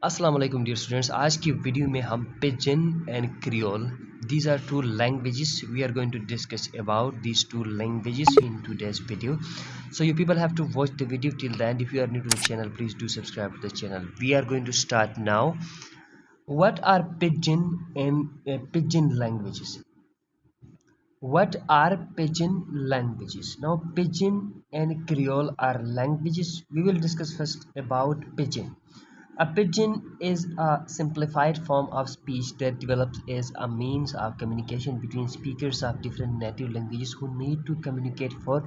अस्सलाम वालेकुम dear students. आज की वीडियो में हम pigeon and creole, these are two languages. We are going to discuss about these two languages in today's video, so you people have to watch the video till the end. If you are new to the channel, please do subscribe to the channel. We are going to start now. What are pidgin and pidgin languages? What are pidgin languages? Now pidgin and creole are languages. We will discuss first about pidgin. A pidgin is a simplified form of speech that develops as a means of communication between speakers of different native languages who need to communicate for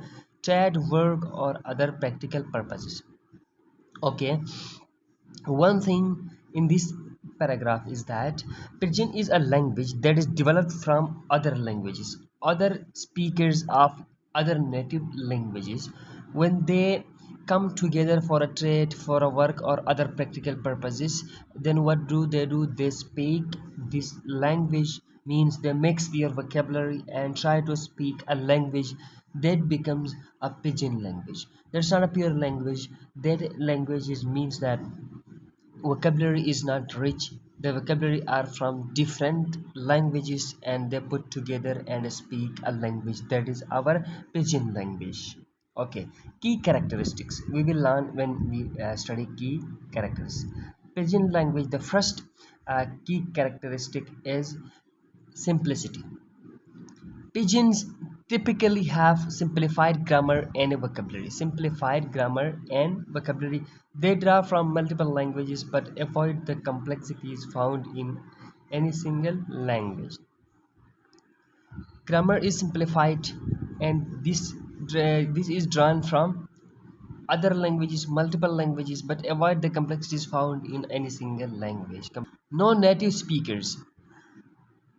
trade, work, or other practical purposes. Okay, one thing in this paragraph is that pidgin is a language that is developed from other languages, other speakers of other native languages. When they come together for a trade, for a work, or other practical purposes, then what do? They speak this language, means they mix their vocabulary and try to speak a language that becomes a pidgin language. That's not a pure language. That language means that vocabulary is not rich. The vocabulary are from different languages and they put together and speak a language that is our pidgin language. Okay, key characteristics we will learn when we study key characters. Pidgin language, the first key characteristic is simplicity. Pidgins typically have simplified grammar and vocabulary. Simplified grammar and vocabulary. They draw from multiple languages but avoid the complexities found in any single language. Grammar is simplified, and this is drawn from other languages, multiple languages, but avoid the complexities found in any single language. No native speakers.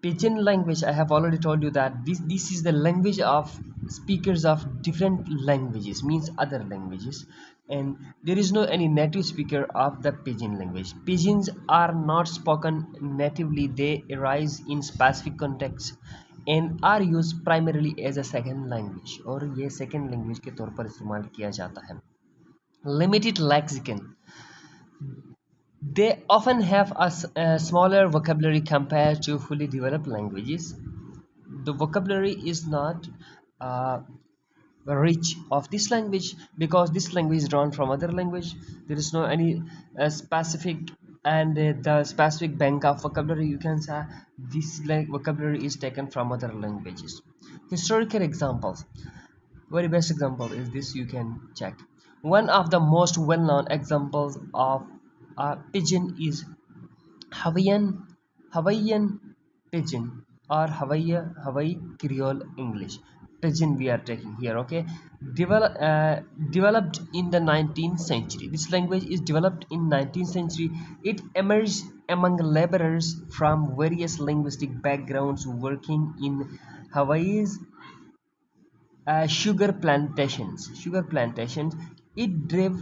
Pidgin language, I have already told you that this is the language of speakers of different languages, means other languages, and there is no any native speaker of the Pidgin language. Pidgins are not spoken natively. They arise in specific contexts and are used primarily as a second language, और ये second language के तौर पर इस्तेमाल किया जाता है. Limited lexicon. They often have a smaller vocabulary compared to fully developed languages. The vocabulary is not uh, rich of this language because this language is drawn from other language. There is no any specific, and the specific bank of vocabulary you can say this vocabulary is taken from other languages. Historical examples. Very best example is this, you can check. One of the most well-known examples of a pidgin is Hawaiian pidgin, or Hawaii Creole English. Pidgin we are taking here, okay? Developed in the 19th century. This language is developed in 19th century. It emerged among laborers from various linguistic backgrounds working in Hawaii's sugar plantations. It drew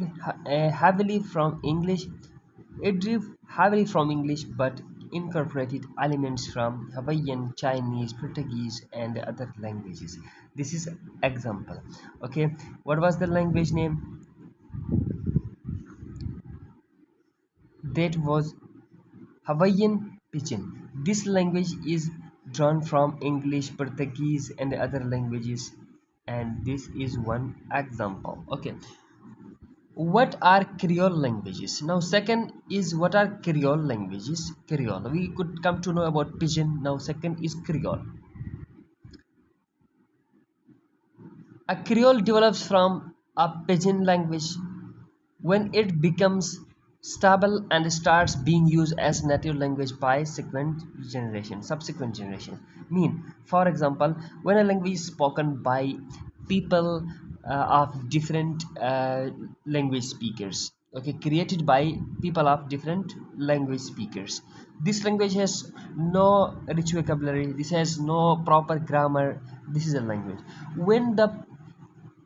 heavily from English. It drew heavily from English, but incorporated elements from Hawaiian, Chinese, Portuguese, and other languages. This is example. Okay, what was the language name? That was Hawaiian Pidgin. This language is drawn from English, Portuguese, and other languages, and this is one example. Okay, what are Creole languages? Now, second is what are Creole languages? Creole. We could come to know about Pidgin. Now, second is Creole. A Creole develops from a Pidgin language when it becomes stable and starts being used as native language by subsequent generation. Mean, for example, when a language is spoken by people of different language speakers, okay, created by people of different language speakers, this language has no rich vocabulary, this has no proper grammar. This is a language. When the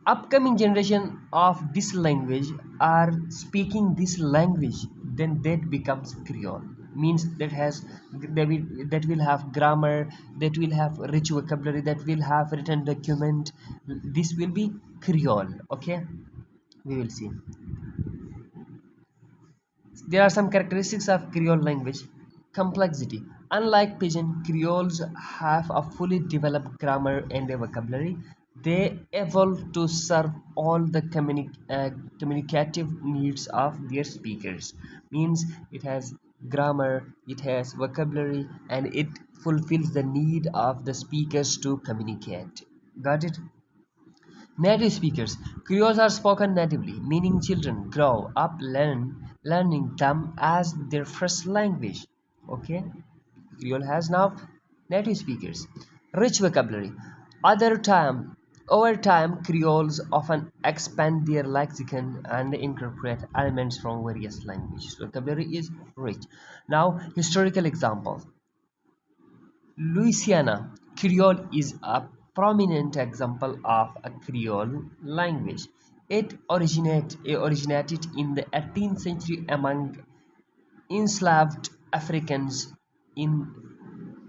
upcoming generation of this language are speaking this language, then that becomes Creole, means that will have grammar, that will have rich vocabulary, that will have written document. This will be Creole. Okay, we will see. There are some characteristics of Creole language. Complexity. Unlike Pidgin, Creoles have a fully developed grammar and a vocabulary. They evolve to serve all the communicative needs of their speakers. Means it has grammar, it has vocabulary, and it fulfills the need of the speakers to communicate. Got it? Native speakers. Creoles are spoken natively, meaning children grow up learning them as their first language. Okay? Creole has now native speakers. Rich vocabulary. Other time, Over time, Creoles often expand their lexicon and incorporate elements from various languages. Vocabulary is rich. Now, historical examples. Louisiana Creole is a prominent example of a Creole language. It originated in the 18th century among enslaved Africans in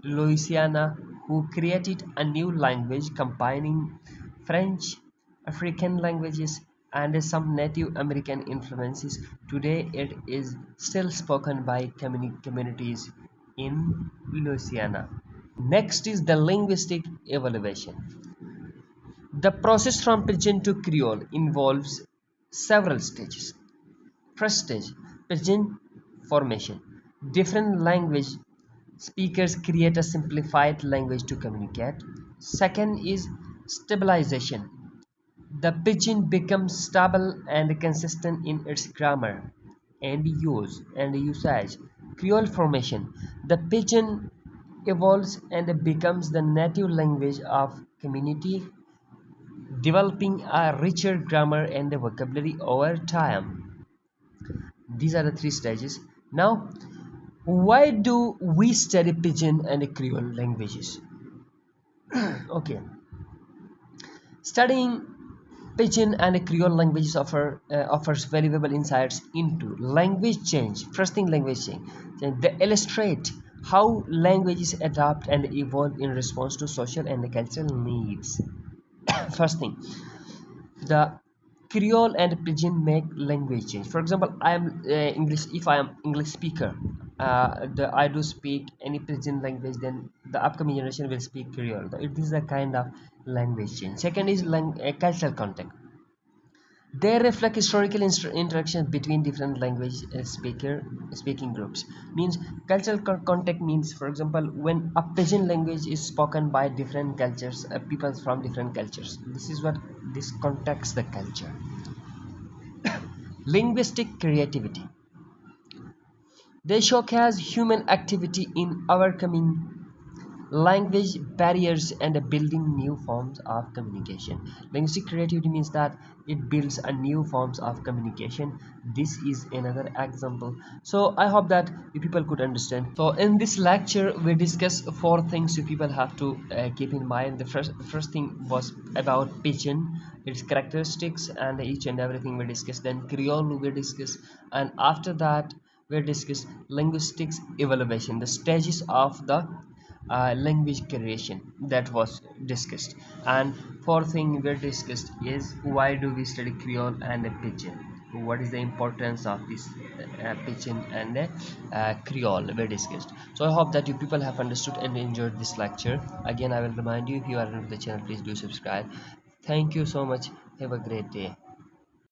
Louisiana who created a new language combining French, African languages, and some Native American influences. Today, it is still spoken by communities in Louisiana. Next is the linguistic evaluation. The process from Pidgin to Creole involves several stages. First stage, Pidgin formation. Different language speakers create a simplified language to communicate. Second is stabilization. The Pidgin becomes stable and consistent in its grammar and usage. Creole formation. The Pidgin evolves and becomes the native language of community, developing a richer grammar and vocabulary over time. These are the three stages. Now, why do we study Pidgin and Creole languages? Okay, studying Pidgin and Creole languages offers valuable insights into language change. First thing, language change. They illustrate how languages adapt and evolve in response to social and cultural needs. First thing, the Creole and Pidgin make language change. For example, I am English. If I am English speaker, I do speak any Pidgin language, then the upcoming generation will speak Creole. This is a kind of language change. Second is cultural context. They reflect historical interactions between different language speaking groups. Means cultural context means, for example, when a Pidgin language is spoken by different cultures, people from different cultures. This is what this contexts the culture. Linguistic creativity. They showcase human activity in overcoming language barriers and building new forms of communication. Linguistic creativity means that it builds a new forms of communication. This is another example. So I hope that you people could understand. So in this lecture we discuss four things you people have to keep in mind. The first thing was about Pidgin, its characteristics and each and everything we discussed. Then Creole we discussed, and after that we discussed linguistics evaluation, the stages of the language creation that was discussed. And fourth thing we discussed is why do we study Creole and Pidgin, what is the importance of this Pidgin and Creole we discussed. So I hope that you people have understood and enjoyed this lecture. Again, I will remind you, if you are new to the channel, please do subscribe. Thank you so much. Have a great day.